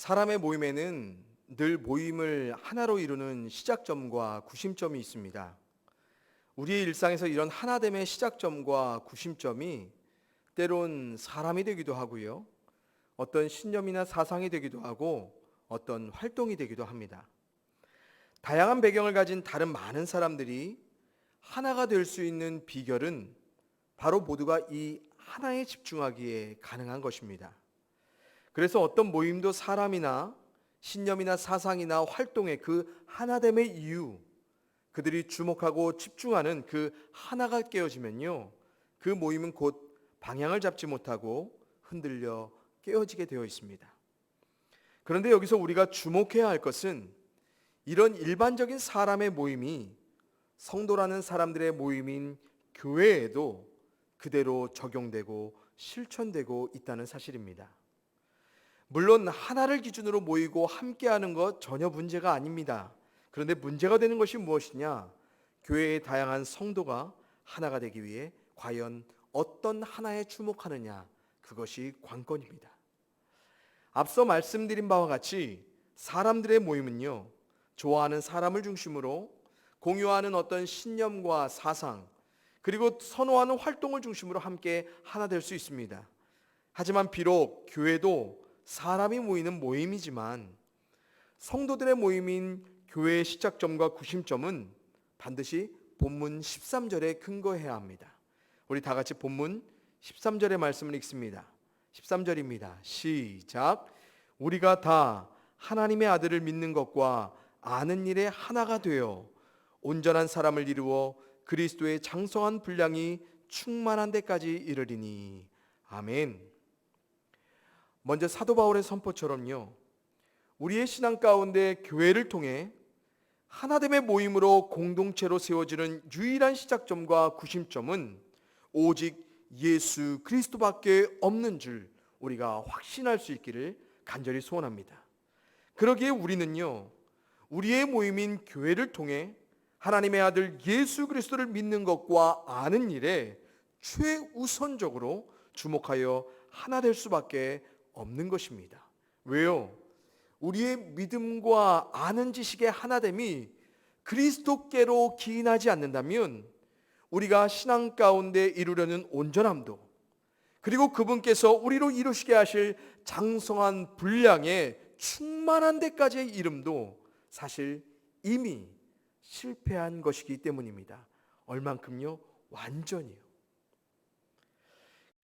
사람의 모임에는 늘 모임을 하나로 이루는 시작점과 구심점이 있습니다. 우리의 일상에서 이런 하나됨의 시작점과 구심점이 때론 사람이 되기도 하고요. 어떤 신념이나 사상이 되기도 하고 어떤 활동이 되기도 합니다. 다양한 배경을 가진 다른 많은 사람들이 하나가 될 수 있는 비결은 바로 모두가 이 하나에 집중하기에 가능한 것입니다. 그래서 어떤 모임도 사람이나 신념이나 사상이나 활동의 그 하나됨의 이유, 그들이 주목하고 집중하는 그 하나가 깨어지면요, 그 모임은 곧 방향을 잡지 못하고 흔들려 깨어지게 되어 있습니다. 그런데 여기서 우리가 주목해야 할 것은 이런 일반적인 사람의 모임이 성도라는 사람들의 모임인 교회에도 그대로 적용되고 실천되고 있다는 사실입니다. 물론 하나를 기준으로 모이고 함께하는 것 전혀 문제가 아닙니다. 그런데 문제가 되는 것이 무엇이냐? 교회의 다양한 성도가 하나가 되기 위해 과연 어떤 하나에 주목하느냐, 그것이 관건입니다. 앞서 말씀드린 바와 같이 사람들의 모임은요, 좋아하는 사람을 중심으로 공유하는 어떤 신념과 사상, 그리고 선호하는 활동을 중심으로 함께 하나 될 수 있습니다. 하지만 비록 교회도 사람이 모이는 모임이지만 성도들의 모임인 교회의 시작점과 구심점은 반드시 본문 13절에 근거해야 합니다. 우리 다 같이 본문 13절의 말씀을 읽습니다. 13절입니다. 시작. 우리가 다 하나님의 아들을 믿는 것과 아는 일에 하나가 되어 온전한 사람을 이루어 그리스도의 장성한 분량이 충만한 데까지 이르리니. 아멘. 먼저 사도 바울의 선포처럼요, 우리의 신앙 가운데 교회를 통해 하나됨의 모임으로 공동체로 세워지는 유일한 시작점과 구심점은 오직 예수 그리스도밖에 없는 줄 우리가 확신할 수 있기를 간절히 소원합니다. 그러기에 우리는요, 우리의 모임인 교회를 통해 하나님의 아들 예수 그리스도를 믿는 것과 아는 일에 최우선적으로 주목하여 하나 될 수밖에 없는 것입니다. 왜요? 우리의 믿음과 아는 지식의 하나됨이 그리스도께로 기인하지 않는다면 우리가 신앙 가운데 이루려는 온전함도, 그리고 그분께서 우리로 이루시게 하실 장성한 분량의 충만한 데까지의 이름도 사실 이미 실패한 것이기 때문입니다. 얼만큼요? 완전히요.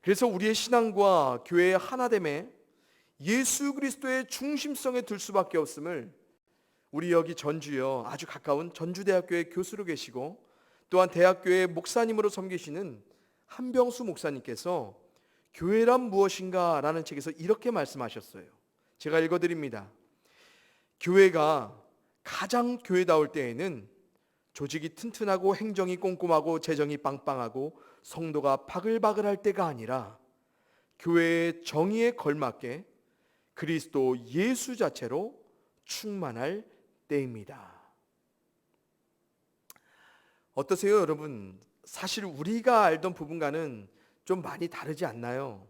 그래서 우리의 신앙과 교회의 하나됨에 예수 그리스도의 중심성에 들 수밖에 없음을 우리 여기 전주요, 아주 가까운 전주대학교의 교수로 계시고 또한 대학교의 목사님으로 섬기시는 한병수 목사님께서 교회란 무엇인가 라는 책에서 이렇게 말씀하셨어요. 제가 읽어드립니다. 교회가 가장 교회다울 때에는 조직이 튼튼하고 행정이 꼼꼼하고 재정이 빵빵하고 성도가 바글바글할 때가 아니라 교회의 정의에 걸맞게 그리스도 예수 자체로 충만할 때입니다. 어떠세요, 여러분? 사실 우리가 알던 부분과는 좀 많이 다르지 않나요?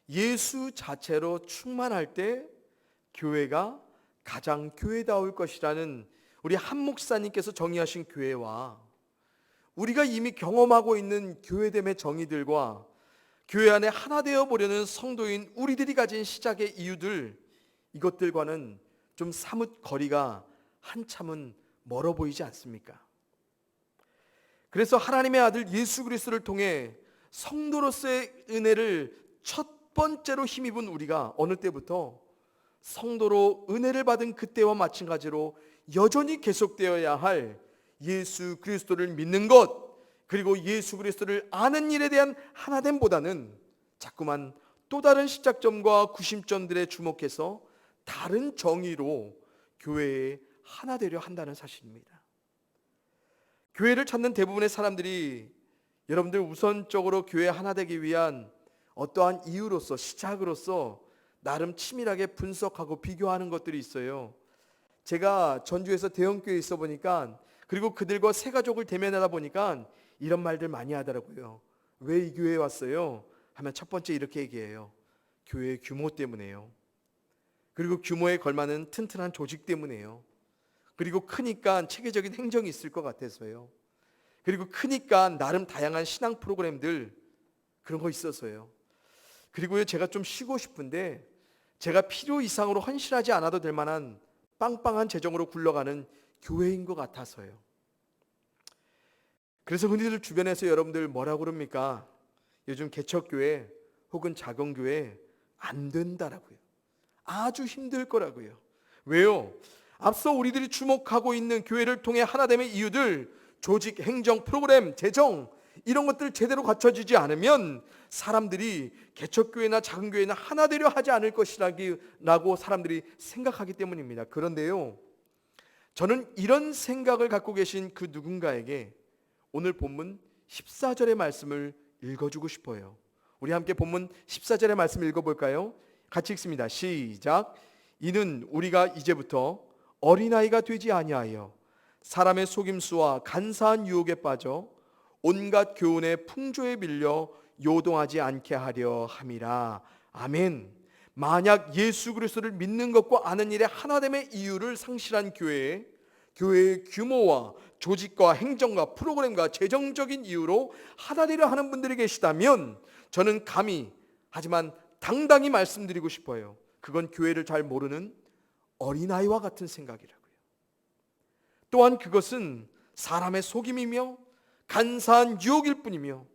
예수 자체로 충만할 때 교회가 가장 교회다울 것이라는 우리 한 목사님께서 정의하신 교회와 우리가 이미 경험하고 있는 교회됨의 정의들과 교회 안에 하나 되어 보려는 성도인 우리들이 가진 시작의 이유들, 이것들과는 좀 사뭇 거리가 한참은 멀어 보이지 않습니까? 그래서 하나님의 아들 예수 그리스도를 통해 성도로서의 은혜를 첫 번째로 힘입은 우리가 어느 때부터 성도로 은혜를 받은 그때와 마찬가지로 여전히 계속되어야 할 예수 그리스도를 믿는 것, 그리고 예수 그리스도를 아는 일에 대한 하나됨보다는 자꾸만 또 다른 시작점과 구심점들에 주목해서 다른 정의로 교회에 하나 되려 한다는 사실입니다. 교회를 찾는 대부분의 사람들이 여러분들 우선적으로 교회에 하나 되기 위한 어떠한 이유로서, 시작으로서 나름 치밀하게 분석하고 비교하는 것들이 있어요. 제가 전주에서 대형교회에 있어 보니까, 그리고 그들과 새 가족을 대면하다 보니까 이런 말들 많이 하더라고요. 왜 이 교회에 왔어요? 하면 첫 번째 이렇게 얘기해요. 교회의 규모 때문에요. 그리고 규모에 걸맞는 튼튼한 조직 때문에요. 그리고 크니까 체계적인 행정이 있을 것 같아서요. 그리고 크니까 나름 다양한 신앙 프로그램들 그런 거 있어서요. 그리고요, 제가 좀 쉬고 싶은데 제가 필요 이상으로 헌신하지 않아도 될 만한 빵빵한 재정으로 굴러가는 교회인 것 같아서요. 그래서 흔히들 주변에서 여러분들 뭐라고 그럽니까? 요즘 개척교회 혹은 작은 교회 안 된다라고요. 아주 힘들 거라고요. 왜요? 앞서 우리들이 주목하고 있는 교회를 통해 하나됨의 이유들, 조직, 행정, 프로그램, 재정 이런 것들 제대로 갖춰지지 않으면 사람들이 개척교회나 작은 교회나 하나 되려 하지 않을 것이라고 사람들이 생각하기 때문입니다. 그런데요, 저는 이런 생각을 갖고 계신 그 누군가에게 오늘 본문 14절의 말씀을 읽어주고 싶어요. 우리 함께 본문 14절의 말씀 읽어볼까요? 같이 읽습니다. 시작. 이는 우리가 이제부터 어린아이가 되지 아니하여 사람의 속임수와 간사한 유혹에 빠져 온갖 교훈의 풍조에 밀려 요동하지 않게 하려 함이라. 아멘. 만약 예수 그리스도를 믿는 것과 아는 일의 하나됨의 이유를 상실한 교회의 규모와 조직과 행정과 프로그램과 재정적인 이유로 하나되려 하는 분들이 계시다면 저는 감히 하지만 당당히 말씀드리고 싶어요. 그건 교회를 잘 모르는 어린아이와 같은 생각이라고요. 또한 그것은 사람의 속임이며 간사한 유혹일 뿐이며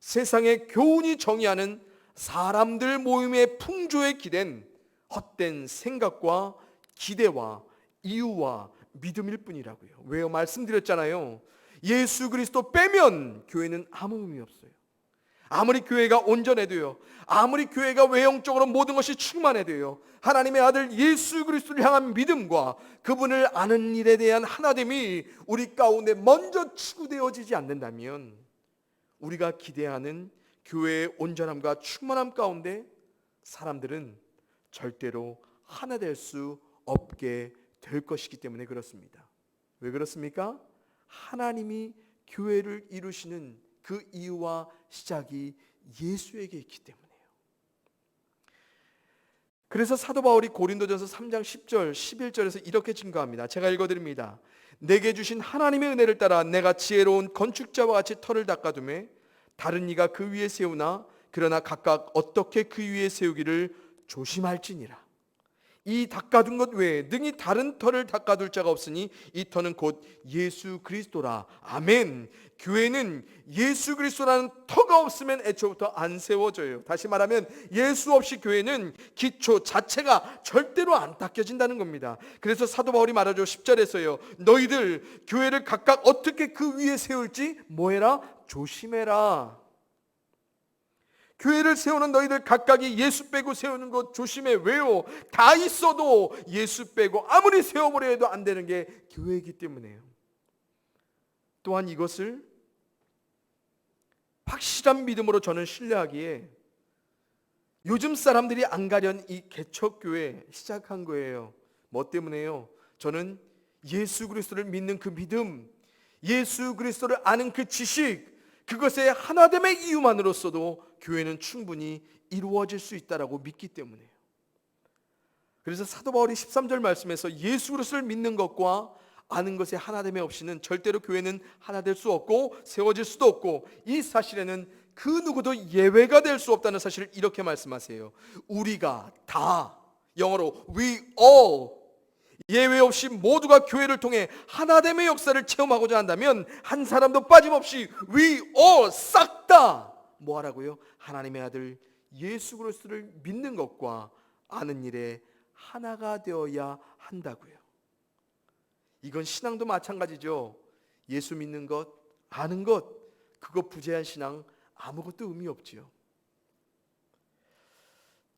세상의 교훈이 정의하는 사람들 모임의 풍조에 기댄 헛된 생각과 기대와 이유와 믿음일 뿐이라고요. 왜요? 말씀드렸잖아요. 예수 그리스도 빼면 교회는 아무 의미 없어요. 아무리 교회가 온전해도요, 아무리 교회가 외형적으로 모든 것이 충만해도요, 하나님의 아들 예수 그리스도를 향한 믿음과 그분을 아는 일에 대한 하나됨이 우리 가운데 먼저 추구되어지지 않는다면 우리가 기대하는 교회의 온전함과 충만함 가운데 사람들은 절대로 하나 될 수 없게 될 것이기 때문에 그렇습니다. 왜 그렇습니까? 하나님이 교회를 이루시는 그 이유와 시작이 예수에게 있기 때문이에요. 그래서 사도 바울이 고린도전서 3장 10절 11절에서 이렇게 증거합니다. 제가 읽어드립니다. 내게 주신 하나님의 은혜를 따라 내가 지혜로운 건축자와 같이 터를 닦아두매 다른 이가 그 위에 세우나 그러나 각각 어떻게 그 위에 세우기를 조심할지니라. 이 닦아둔 것 외에 능히 다른 터를 닦아둘 자가 없으니 이 터는 곧 예수 그리스도라. 아멘. 교회는 예수 그리스도라는 터가 없으면 애초부터 안 세워져요. 다시 말하면 예수 없이 교회는 기초 자체가 절대로 안 닦여진다는 겁니다. 그래서 사도 바울이 말하죠. 10절에서요. 너희들 교회를 각각 어떻게 그 위에 세울지 뭐해라? 조심해라. 교회를 세우는 너희들 각각이 예수 빼고 세우는 것 조심해. 왜요? 다 있어도 예수 빼고 아무리 세워보려 해도 안 되는 게 교회이기 때문에요. 또한 이것을 확실한 믿음으로 저는 신뢰하기에 요즘 사람들이 안 가려는 이 개척교회 시작한 거예요. 뭐 때문에요? 저는 예수 그리스도를 믿는 그 믿음, 예수 그리스도를 아는 그 지식, 그것의 하나됨의 이유만으로서도 교회는 충분히 이루어질 수 있다라고 믿기 때문에요. 그래서 사도 바울이 13절 말씀에서 예수 그리스도를 믿는 것과 아는 것의 하나됨이 없이는 절대로 교회는 하나 될 수 없고 세워질 수도 없고 이 사실에는 그 누구도 예외가 될 수 없다는 사실을 이렇게 말씀하세요. 우리가 다, 영어로 we all, 예외 없이 모두가 교회를 통해 하나됨의 역사를 체험하고자 한다면 한 사람도 빠짐없이 we all 싹 다 뭐하라고요? 하나님의 아들 예수 그리스도를 믿는 것과 아는 일에 하나가 되어야 한다고요. 이건 신앙도 마찬가지죠. 예수 믿는 것, 아는 것, 그거 부재한 신앙 아무것도 의미 없지요.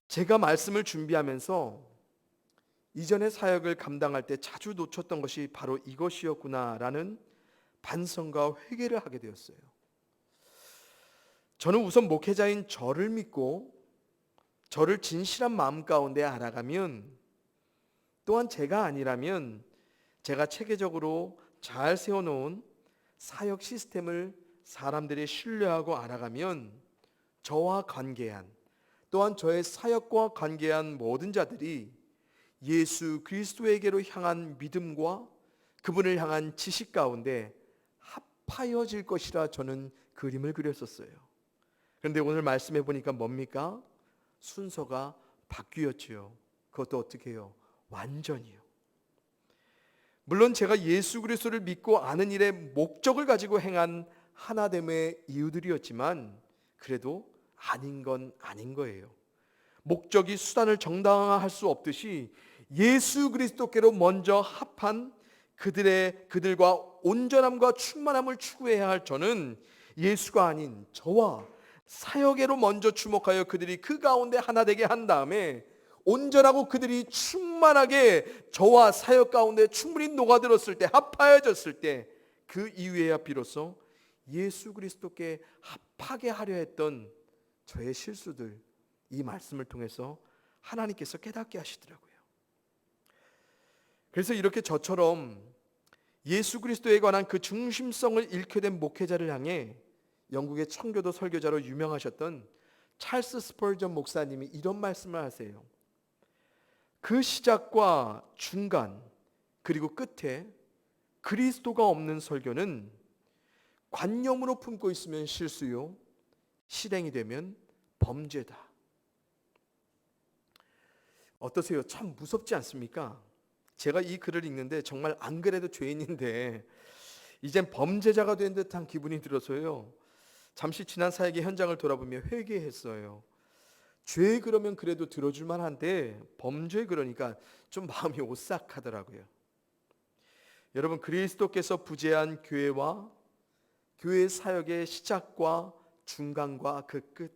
제가 말씀을 준비하면서 이전의 사역을 감당할 때 자주 놓쳤던 것이 바로 이것이었구나라는 반성과 회개를 하게 되었어요. 저는 우선 목회자인 저를 믿고 저를 진실한 마음 가운데 알아가면, 또한 제가 아니라면 제가 체계적으로 잘 세워놓은 사역 시스템을 사람들이 신뢰하고 알아가면 저와 관계한, 또한 저의 사역과 관계한 모든 자들이 예수 그리스도에게로 향한 믿음과 그분을 향한 지식 가운데 합하여질 것이라 저는 그림을 그렸었어요. 그런데 오늘 말씀해 보니까 뭡니까? 순서가 바뀌었지요. 그것도 어떻게 해요? 완전히요. 물론 제가 예수 그리스도를 믿고 아는 일에 목적을 가지고 행한 하나됨의 이유들이었지만 그래도 아닌 건 아닌 거예요. 목적이 수단을 정당화할 수 없듯이 예수 그리스도께로 먼저 합한 그들과 온전함과 충만함을 추구해야 할 저는 예수가 아닌 저와 사역에로 먼저 주목하여 그들이 그 가운데 하나 되게 한 다음에 온전하고 그들이 충만하게 저와 사역 가운데 충분히 녹아들었을 때, 합하여졌을 때 그 이후에야 비로소 예수 그리스도께 합하게 하려 했던 저의 실수들, 이 말씀을 통해서 하나님께서 깨닫게 하시더라고요. 그래서 이렇게 저처럼 예수 그리스도에 관한 그 중심성을 잃게 된 목회자를 향해 영국의 청교도 설교자로 유명하셨던 찰스 스펄전 목사님이 이런 말씀을 하세요. 그 시작과 중간 그리고 끝에 그리스도가 없는 설교는 관념으로 품고 있으면 실수요, 실행이 되면 범죄다. 어떠세요? 참 무섭지 않습니까? 제가 이 글을 읽는데 정말 안 그래도 죄인인데 이젠 범죄자가 된 듯한 기분이 들어서요, 잠시 지난 사역의 현장을 돌아보며 회개했어요. 죄 그러면 그래도 들어줄 만한데 범죄 그러니까 좀 마음이 오싹하더라고요. 여러분, 그리스도께서 부재한 교회와 교회 사역의 시작과 중간과 그 끝,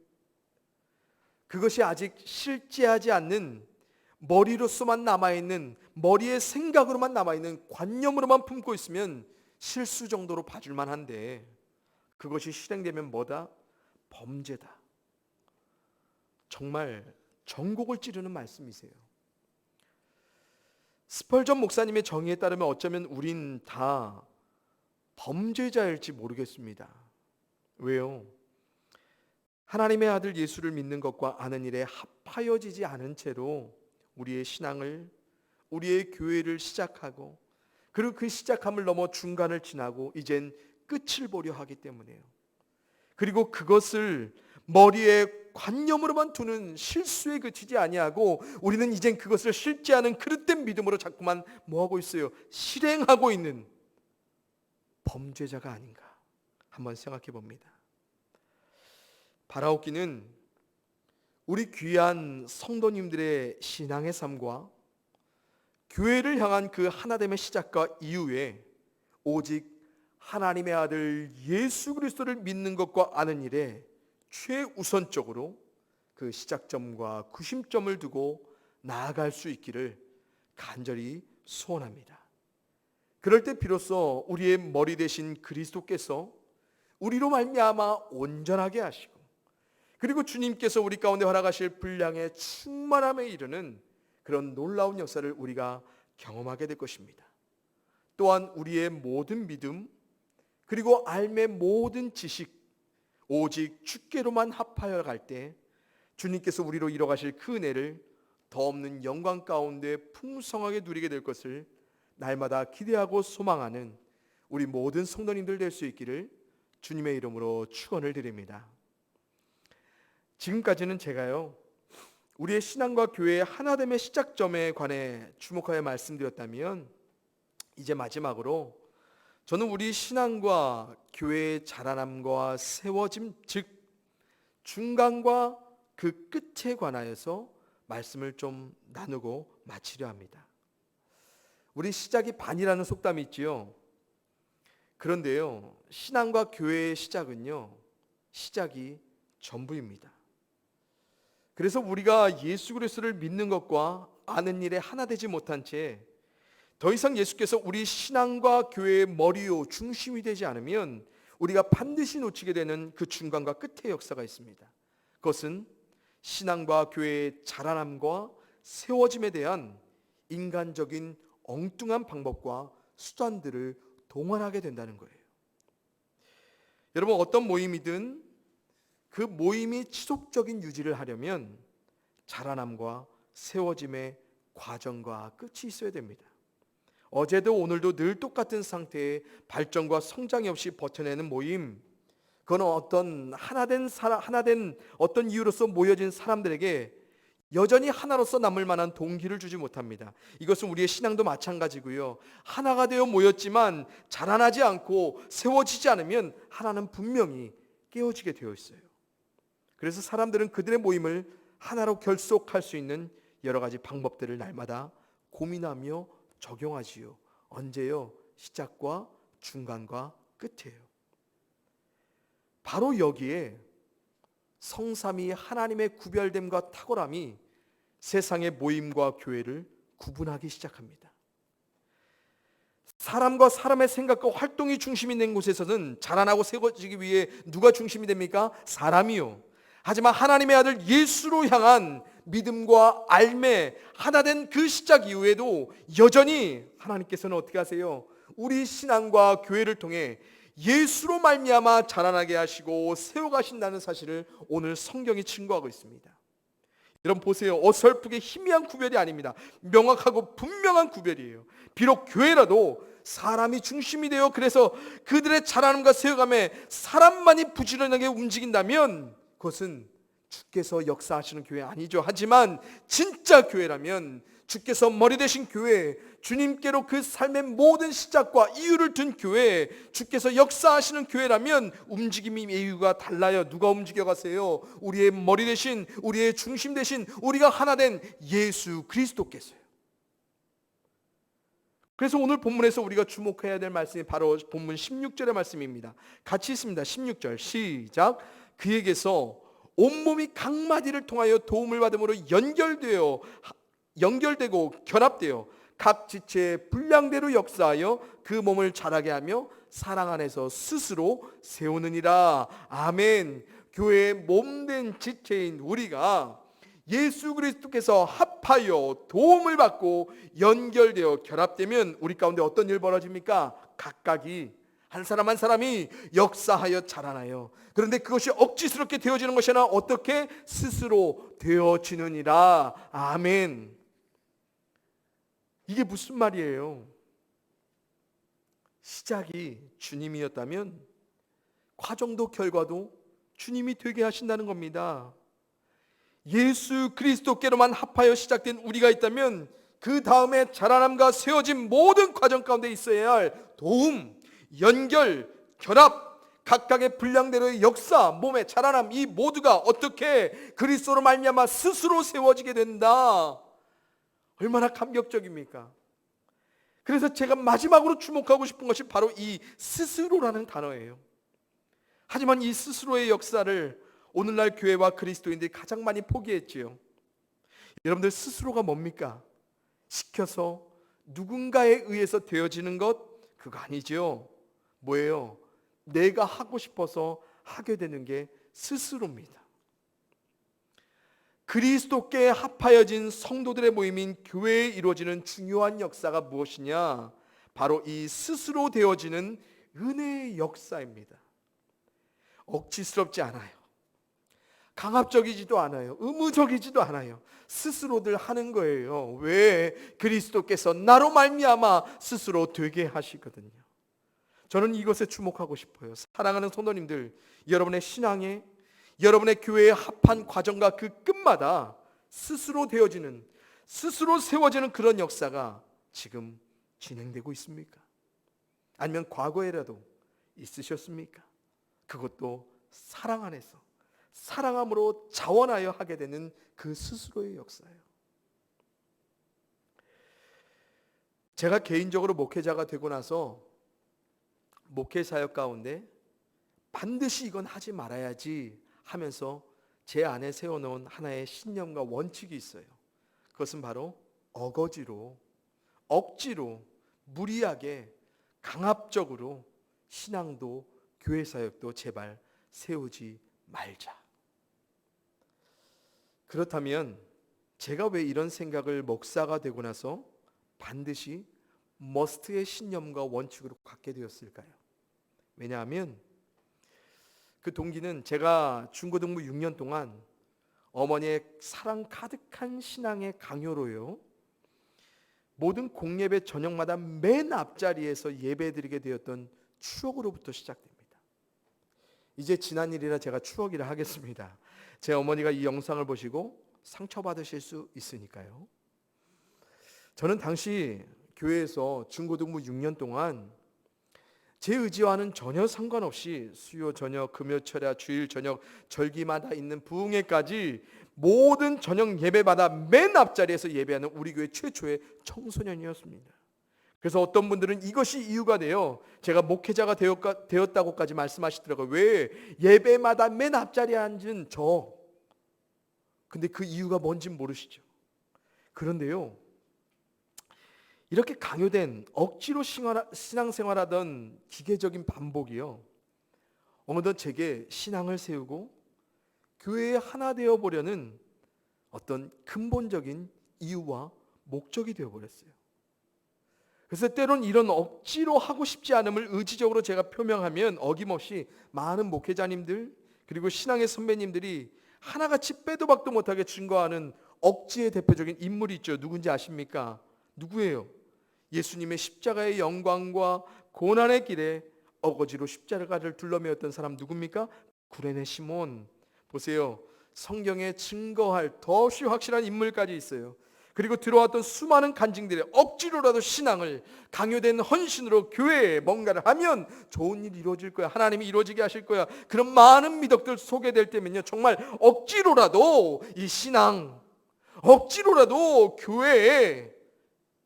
그것이 아직 실제하지 않는 머리로서만 남아있는, 머리의 생각으로만 남아있는 관념으로만 품고 있으면 실수 정도로 봐줄 만한데 그것이 실행되면 뭐다? 범죄다. 정말 전곡을 찌르는 말씀이세요. 스펄전 목사님의 정의에 따르면 어쩌면 우린 다 범죄자일지 모르겠습니다. 왜요? 하나님의 아들 예수를 믿는 것과 아는 일에 합하여지지 않은 채로 우리의 신앙을, 우리의 교회를 시작하고 그리고 그 시작함을 넘어 중간을 지나고 이젠 끝을 보려 하기 때문에요. 그리고 그것을 머리에 관념으로만 두는 실수에 그치지 아니하고 우리는 이젠 그것을 실제하는 그릇된 믿음으로 자꾸만 뭐하고 있어요? 실행하고 있는 범죄자가 아닌가 한번 생각해 봅니다. 바라옵기는 우리 귀한 성도님들의 신앙의 삶과 교회를 향한 그 하나됨의 시작과 이후에 오직 하나님의 아들 예수 그리스도를 믿는 것과 아는 일에 최우선적으로 그 시작점과 구심점을 두고 나아갈 수 있기를 간절히 소원합니다. 그럴 때 비로소 우리의 머리 대신 그리스도께서 우리로 말미암아 온전하게 하시고 그리고 주님께서 우리 가운데 허락하실 분량의 충만함에 이르는 그런 놀라운 역사를 우리가 경험하게 될 것입니다. 또한 우리의 모든 믿음 그리고 알매 모든 지식 오직 주께로만 합하여 갈 때 주님께서 우리로 이뤄가실 그 은혜를 더 없는 영광 가운데 풍성하게 누리게 될 것을 날마다 기대하고 소망하는 우리 모든 성도님들 될 수 있기를 주님의 이름으로 축원을 드립니다. 지금까지는 제가요, 우리의 신앙과 교회의 하나됨의 시작점에 관해 주목하여 말씀드렸다면 이제 마지막으로 저는 우리 신앙과 교회의 자라남과 세워짐, 즉 중간과 그 끝에 관하여서 말씀을 좀 나누고 마치려 합니다. 우리 시작이 반이라는 속담이 있지요. 그런데요, 신앙과 교회의 시작은요, 시작이 전부입니다. 그래서 우리가 예수 그리스도를 믿는 것과 아는 일에 하나 되지 못한 채 더 이상 예수께서 우리 신앙과 교회의 머리요 중심이 되지 않으면 우리가 반드시 놓치게 되는 그 중간과 끝의 역사가 있습니다. 그것은 신앙과 교회의 자라남과 세워짐에 대한 인간적인 엉뚱한 방법과 수단들을 동원하게 된다는 거예요. 여러분, 어떤 모임이든 그 모임이 지속적인 유지를 하려면 자라남과 세워짐에 과정과 끝이 있어야 됩니다. 어제도 오늘도 늘 똑같은 상태에 발전과 성장이 없이 버텨내는 모임, 그건 하나된 어떤 이유로서 모여진 사람들에게 여전히 하나로서 남을 만한 동기를 주지 못합니다. 이것은 우리의 신앙도 마찬가지고요. 하나가 되어 모였지만 자라나지 않고 세워지지 않으면 하나는 분명히 깨어지게 되어 있어요. 그래서 사람들은 그들의 모임을 하나로 결속할 수 있는 여러 가지 방법들을 날마다 고민하며 적용하지요. 언제요? 시작과 중간과 끝이에요. 바로 여기에 성삼위 하나님의 구별됨과 탁월함이 세상의 모임과 교회를 구분하기 시작합니다. 사람과 사람의 생각과 활동이 중심이 된 곳에서는 자라나고 세워지기 위해 누가 중심이 됩니까? 사람이요. 하지만 하나님의 아들 예수로 향한 믿음과 알매 하나된 그 시작 이후에도 여전히 하나님께서는 어떻게 하세요? 우리 신앙과 교회를 통해 예수로 말미암아 자라나게 하시고 세워가신다는 사실을 오늘 성경이 증거하고 있습니다. 여러분 보세요. 어설프게 희미한 구별이 아닙니다. 명확하고 분명한 구별이에요. 비록 교회라도 사람이 중심이 되어 그래서 그들의 자라남과 세워감에 사람만이 부지런하게 움직인다면 그것은 주께서 역사하시는 교회 아니죠. 하지만 진짜 교회라면 주께서 머리 되신 교회, 주님께로 그 삶의 모든 시작과 이유를 둔 교회, 주께서 역사하시는 교회라면 움직임의 이유가 달라요. 누가 움직여 가세요? 우리의 머리 되신, 우리의 중심 되신, 우리가 하나 된 예수 그리스도께서요. 그래서 오늘 본문에서 우리가 주목해야 될 말씀이 바로 본문 16절의 말씀입니다. 같이 있습니다. 16절 시작. 그에게서 온몸이 각 마디를 통하여 도움을 받음으로 연결되고 결합되어 각 지체의 분량대로 역사하여 그 몸을 자라게 하며 사랑 안에서 스스로 세우느니라. 아멘. 교회의 몸된 지체인 우리가 예수 그리스도께서 합하여 도움을 받고 연결되어 결합되면 우리 가운데 어떤 일 벌어집니까? 각각이 한 사람 한 사람이 역사하여 자라나요. 그런데 그것이 억지스럽게 되어지는 것이 아니라 어떻게 스스로 되어지느니라. 아멘. 이게 무슨 말이에요? 시작이 주님이었다면 과정도 결과도 주님이 되게 하신다는 겁니다. 예수 그리스도께로만 합하여 시작된 우리가 있다면 그 다음에 자라남과 세워진 모든 과정 가운데 있어야 할 도움, 연결, 결합, 각각의 분량대로의 역사, 몸의 자라남, 이 모두가 어떻게 그리스도로 말미암아 스스로 세워지게 된다. 얼마나 감격적입니까? 그래서 제가 마지막으로 주목하고 싶은 것이 바로 이 스스로라는 단어예요. 하지만 이 스스로의 역사를 오늘날 교회와 그리스도인들이 가장 많이 포기했지요. 여러분들 스스로가 뭡니까? 시켜서 누군가에 의해서 되어지는 것? 그거 아니죠. 뭐예요? 내가 하고 싶어서 하게 되는 게 스스로입니다. 그리스도께 합하여진 성도들의 모임인 교회에 이루어지는 중요한 역사가 무엇이냐? 바로 이 스스로 되어지는 은혜의 역사입니다. 억지스럽지 않아요. 강압적이지도 않아요. 의무적이지도 않아요. 스스로들 하는 거예요. 왜? 그리스도께서 나로 말미암아 스스로 되게 하시거든요. 저는 이것에 주목하고 싶어요. 사랑하는 성도님들, 여러분의 신앙에, 여러분의 교회에 합한 과정과 그 끝마다 스스로 되어지는, 스스로 세워지는 그런 역사가 지금 진행되고 있습니까? 아니면 과거에라도 있으셨습니까? 그것도 사랑 안에서, 사랑함으로 자원하여 하게 되는 그 스스로의 역사예요. 제가 개인적으로 목회자가 되고 나서 목회 사역 가운데 반드시 이건 하지 말아야지 하면서 제 안에 세워놓은 하나의 신념과 원칙이 있어요. 그것은 바로 어거지로, 억지로, 무리하게, 강압적으로 신앙도 교회 사역도 제발 세우지 말자. 그렇다면 제가 왜 이런 생각을 목사가 되고 나서 반드시 머스트의 신념과 원칙으로 갖게 되었을까요? 왜냐하면 그 동기는 제가 중고등부 6년 동안 어머니의 사랑 가득한 신앙의 강요로요, 모든 공예배 저녁마다 맨 앞자리에서 예배드리게 되었던 추억으로부터 시작됩니다. 이제 지난 일이라 제가 추억이라 하겠습니다. 제 어머니가 이 영상을 보시고 상처받으실 수 있으니까요. 저는 당시 교회에서 중고등부 6년 동안 제 의지와는 전혀 상관없이 수요 저녁, 금요 철야, 주일 저녁, 절기마다 있는 부흥회까지 모든 저녁 예배마다 맨 앞자리에서 예배하는 우리 교회 최초의 청소년이었습니다. 그래서 어떤 분들은 이것이 이유가 돼요. 제가 목회자가 되었다고까지 말씀하시더라고요. 왜? 예배마다 맨 앞자리에 앉은 저. 근데 그 이유가 뭔지 모르시죠. 그런데요, 이렇게 강요된 억지로 신앙생활하던 기계적인 반복이요, 어느덧 제게 신앙을 세우고 교회에 하나 되어 보려는 어떤 근본적인 이유와 목적이 되어버렸어요. 그래서 때론 이런 억지로 하고 싶지 않음을 의지적으로 제가 표명하면 어김없이 많은 목회자님들 그리고 신앙의 선배님들이 하나같이 빼도 박도 못하게 증거하는 억지의 대표적인 인물이 있죠. 누군지 아십니까? 누구예요? 예수님의 십자가의 영광과 고난의 길에 어거지로 십자가를 둘러매었던 사람 누굽니까? 구레네 시몬. 보세요. 성경에 증거할 더없이 확실한 인물까지 있어요. 그리고 들어왔던 수많은 간증들의 억지로라도 신앙을 강요된 헌신으로 교회에 뭔가를 하면 좋은 일이 이루어질 거야. 하나님이 이루어지게 하실 거야. 그런 많은 미덕들 소개될 때면요, 정말 억지로라도 이 신앙, 억지로라도 교회에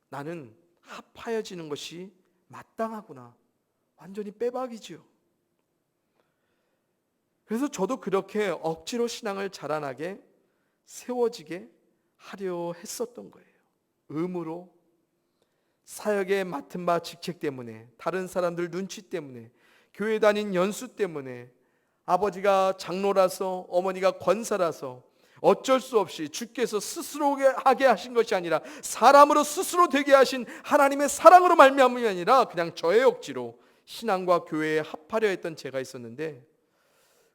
나는 합하여지는 것이 마땅하구나. 완전히 빼박이지요. 그래서 저도 그렇게 억지로 신앙을 자라나게 세워지게 하려 했었던 거예요. 의무로, 사역에 맡은 바 직책 때문에, 다른 사람들 눈치 때문에, 교회 다닌 연수 때문에, 아버지가 장로라서 어머니가 권사라서 어쩔 수 없이 주께서 스스로 하게 하신 것이 아니라 사람으로 스스로 되게 하신 하나님의 사랑으로 말미암음이 아니라 그냥 저의 억지로 신앙과 교회에 합하려 했던 제가 있었는데,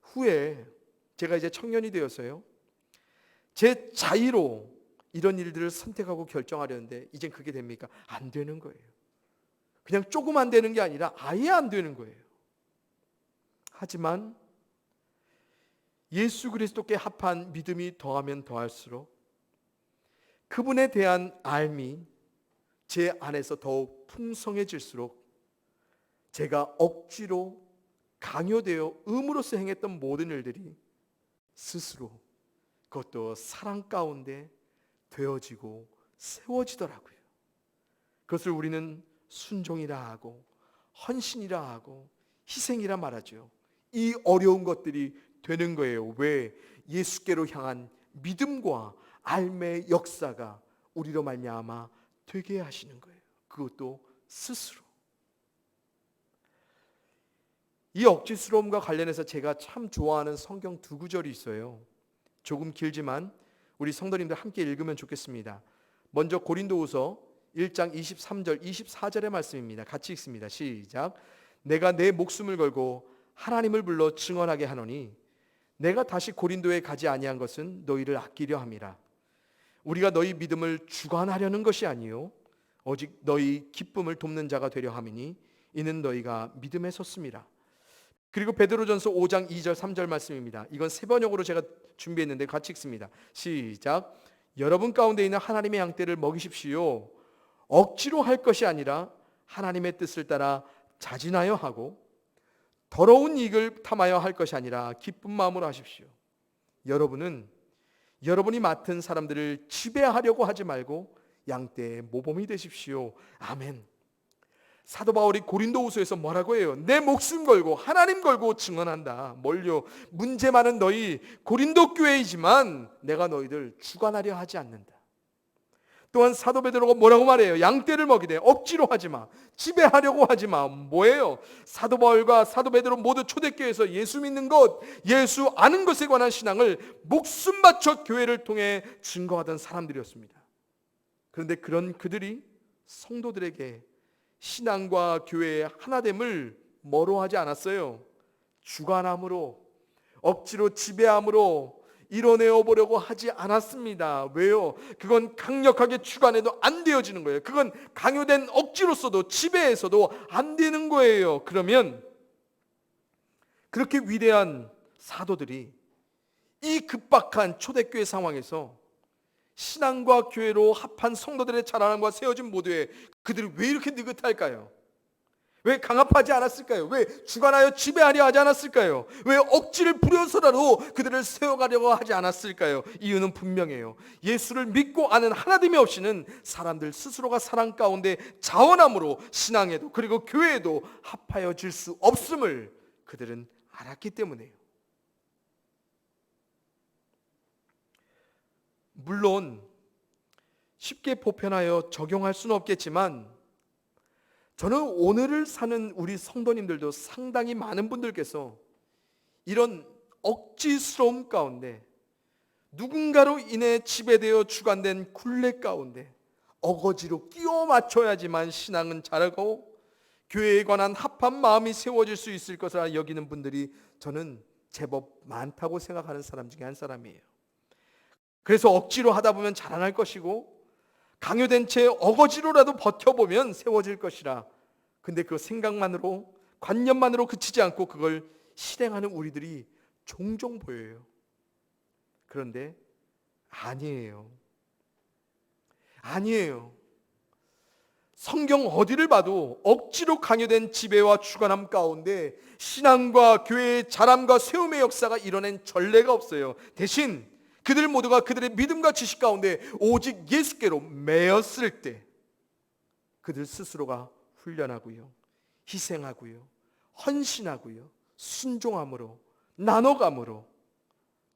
후에 제가 이제 청년이 되어서요, 제 자의로 이런 일들을 선택하고 결정하려는데 이젠 그게 됩니까? 안 되는 거예요. 그냥 조금 안 되는 게 아니라 아예 안 되는 거예요. 하지만 예수 그리스도께 합한 믿음이 더하면 더할수록 그분에 대한 알미 제 안에서 더욱 풍성해질수록 제가 억지로 강요되어 의무로서 행했던 모든 일들이 스스로, 그것도 사랑 가운데 되어지고 세워지더라고요. 그것을 우리는 순종이라 하고 헌신이라 하고 희생이라 말하죠. 이 어려운 것들이 되는 거예요. 왜? 예수께로 향한 믿음과 알매의 역사가 우리로 말미암아 되게 하시는 거예요. 그것도 스스로. 이 억지스러움과 관련해서 제가 참 좋아하는 성경 두 구절이 있어요. 조금 길지만 우리 성도님들 함께 읽으면 좋겠습니다. 먼저 고린도후서 1장 23절 24절의 말씀입니다. 같이 읽습니다. 시작. 내가 내 목숨을 걸고 하나님을 불러 증언하게 하노니 내가 다시 고린도에 가지 아니한 것은 너희를 아끼려 함이라. 우리가 너희 믿음을 주관하려는 것이 아니요 오직 너희 기쁨을 돕는 자가 되려 함이니 이는 너희가 믿음에 섰음이라. 그리고 베드로전서 5장 2절 3절 말씀입니다. 이건 세 번역으로 제가 준비했는데 같이 읽습니다. 시작. 여러분 가운데 있는 하나님의 양떼를 먹이십시오. 억지로 할 것이 아니라 하나님의 뜻을 따라 자진하여 하고 더러운 이익을 탐하여 할 것이 아니라 기쁜 마음으로 하십시오. 여러분은 여러분이 맡은 사람들을 지배하려고 하지 말고 양떼의 모범이 되십시오. 아멘. 사도 바울이 고린도후서에서 뭐라고 해요? 내 목숨 걸고 하나님 걸고 증언한다. 뭘요? 문제 많은 너희 고린도 교회이지만 내가 너희들 주관하려 하지 않는다. 또한 사도 베드로가 뭐라고 말해요? 양떼를 먹이되 억지로 하지 마. 지배하려고 하지 마. 뭐예요? 사도 바울과 사도 베드로 모두 초대교회에서 예수 믿는 것, 예수 아는 것에 관한 신앙을 목숨 바쳐 교회를 통해 증거하던 사람들이었습니다. 그런데 그런 그들이 성도들에게 신앙과 교회의 하나됨을 뭐로 하지 않았어요? 주관함으로, 억지로 지배함으로 이뤄내어 보려고 하지 않았습니다. 왜요? 그건 강력하게 주관해도 안 되어지는 거예요. 그건 강요된 억지로서도 지배해서도 안 되는 거예요. 그러면 그렇게 위대한 사도들이 이 급박한 초대교회 상황에서 신앙과 교회로 합한 성도들의 자라남과 세워진 모두에 그들이 왜 이렇게 느긋할까요? 왜 강압하지 않았을까요? 왜 주관하여 지배하려 하지 않았을까요? 왜 억지를 부려서라도 그들을 세워가려고 하지 않았을까요? 이유는 분명해요. 예수를 믿고 아는 하나됨이 없이는 사람들 스스로가 사랑 가운데 자원함으로 신앙에도 그리고 교회에도 합하여질 수 없음을 그들은 알았기 때문에요. 물론 쉽게 보편하여 적용할 수는 없겠지만 저는 오늘을 사는 우리 성도님들도 상당히 많은 분들께서 이런 억지스러움 가운데 누군가로 인해 지배되어 주관된 굴레 가운데 어거지로 끼워 맞춰야지만 신앙은 자라고 교회에 관한 합한 마음이 세워질 수 있을 것이라 여기는 분들이 저는 제법 많다고 생각하는 사람 중에 한 사람이에요. 그래서 억지로 하다 보면 자라날 것이고 강요된 채 어거지로라도 버텨보면 세워질 것이라. 근데 그 생각만으로 관념만으로 그치지 않고 그걸 실행하는 우리들이 종종 보여요. 그런데 아니에요. 성경 어디를 봐도 억지로 강요된 지배와 주관함 가운데 신앙과 교회의 자람과 세움의 역사가 이뤄낸 전례가 없어요. 대신 그들 모두가 그들의 믿음과 지식 가운데 오직 예수께로 매였을 때 그들 스스로가 훈련하고요, 희생하고요, 헌신하고요, 순종함으로, 나눠감으로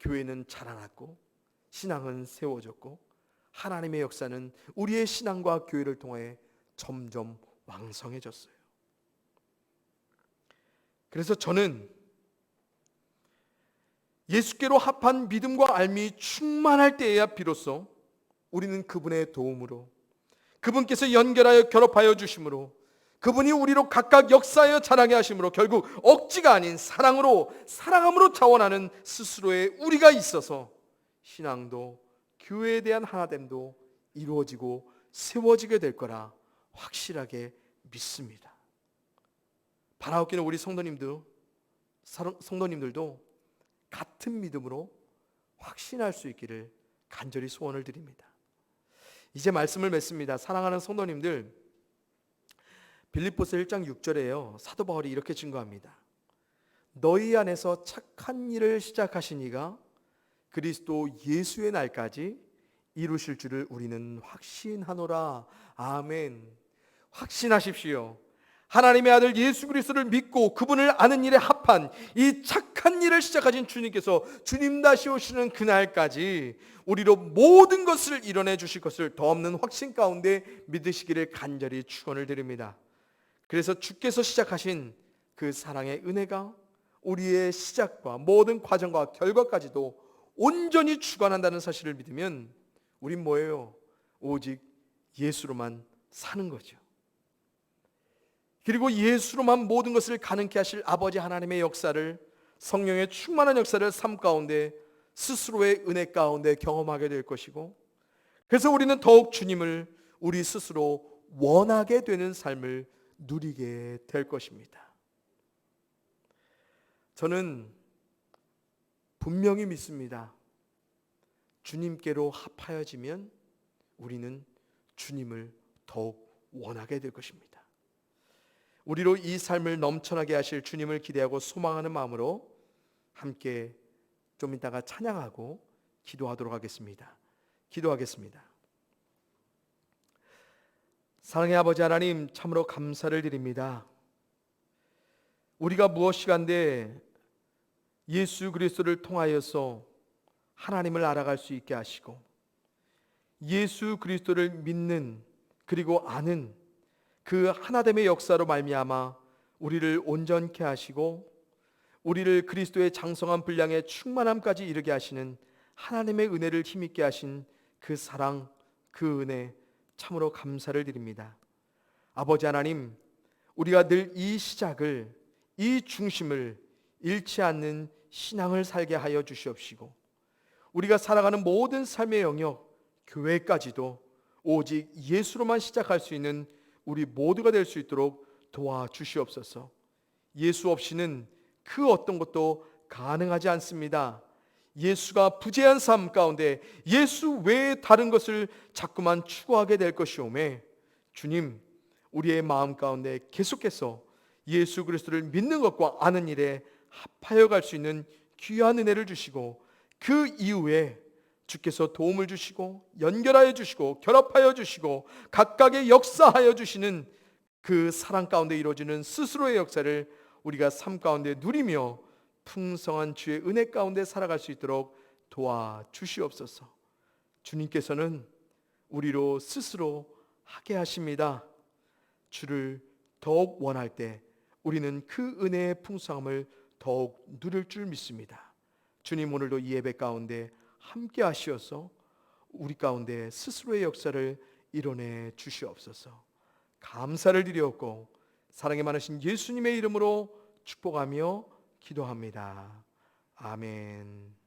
교회는 자라났고 신앙은 세워졌고 하나님의 역사는 우리의 신앙과 교회를 통해 점점 왕성해졌어요. 그래서 저는 예수께로 합한 믿음과 알미 충만할 때에야 비로소 우리는 그분의 도움으로, 그분께서 연결하여 결합하여 주심으로, 그분이 우리로 각각 역사하여 자라게 하심으로 결국 억지가 아닌 사랑함으로 자원하는 스스로의 우리가 있어서 신앙도 교회에 대한 하나됨도 이루어지고 세워지게 될 거라 확실하게 믿습니다. 바라옵기는 우리 성도님들도 같은 믿음으로 확신할 수 있기를 간절히 소원을 드립니다. 이제 말씀을 맺습니다. 사랑하는 성도님들, 빌립보서 1장 6절에요. 사도 바울이 이렇게 증거합니다. 너희 안에서 착한 일을 시작하신 이가 그리스도 예수의 날까지 이루실 줄을 우리는 확신하노라. 아멘. 확신하십시오. 하나님의 아들 예수 그리스도를 믿고 그분을 아는 일에 합한 이 착한 일을 시작하신 주님께서 주님 다시 오시는 그날까지 우리로 모든 것을 이뤄내 주실 것을 더 없는 확신 가운데 믿으시기를 간절히 축원을 드립니다. 그래서 주께서 시작하신 그 사랑의 은혜가 우리의 시작과 모든 과정과 결과까지도 온전히 주관한다는 사실을 믿으면 우린 뭐예요? 오직 예수로만 사는 거죠. 그리고 예수로만 모든 것을 가능케 하실 아버지 하나님의 역사를, 성령의 충만한 역사를 삶 가운데 스스로의 은혜 가운데 경험하게 될 것이고, 그래서 우리는 더욱 주님을 우리 스스로 원하게 되는 삶을 누리게 될 것입니다. 저는 분명히 믿습니다. 주님께로 합하여지면 우리는 주님을 더욱 원하게 될 것입니다. 우리로 이 삶을 넘쳐나게 하실 주님을 기대하고 소망하는 마음으로 함께 좀 이따가 찬양하고 기도하도록 하겠습니다. 기도하겠습니다. 사랑의 아버지 하나님, 참으로 감사를 드립니다. 우리가 무엇이간데 예수 그리스도를 통하여서 하나님을 알아갈 수 있게 하시고 예수 그리스도를 믿는 그리고 아는 그 하나됨의 역사로 말미암아 우리를 온전케 하시고 우리를 그리스도의 장성한 분량의 충만함까지 이르게 하시는 하나님의 은혜를 힘있게 하신 그 사랑, 그 은혜 참으로 감사를 드립니다. 아버지 하나님, 우리가 늘 이 시작을, 이 중심을 잃지 않는 신앙을 살게 하여 주시옵시고 우리가 살아가는 모든 삶의 영역, 교회까지도 오직 예수로만 시작할 수 있는 우리 모두가 될 수 있도록 도와주시옵소서. 예수 없이는 그 어떤 것도 가능하지 않습니다. 예수가 부재한 삶 가운데 예수 외에 다른 것을 자꾸만 추구하게 될 것이오매, 주님, 우리의 마음 가운데 계속해서 예수 그리스도를 믿는 것과 아는 일에 합하여 갈 수 있는 귀한 은혜를 주시고, 그 이후에 주께서 도움을 주시고 연결하여 주시고 결합하여 주시고 각각의 역사하여 주시는 그 사랑 가운데 이루어지는 스스로의 역사를 우리가 삶 가운데 누리며 풍성한 주의 은혜 가운데 살아갈 수 있도록 도와주시옵소서. 주님께서는 우리로 스스로 하게 하십니다. 주를 더욱 원할 때 우리는 그 은혜의 풍성함을 더욱 누릴 줄 믿습니다. 주님, 오늘도 이 예배 가운데 함께 하시어서 우리 가운데 스스로의 역사를 이뤄내 주시옵소서. 감사를 드리옵고 사랑이 많으신 예수님의 이름으로 축복하며 기도합니다. 아멘.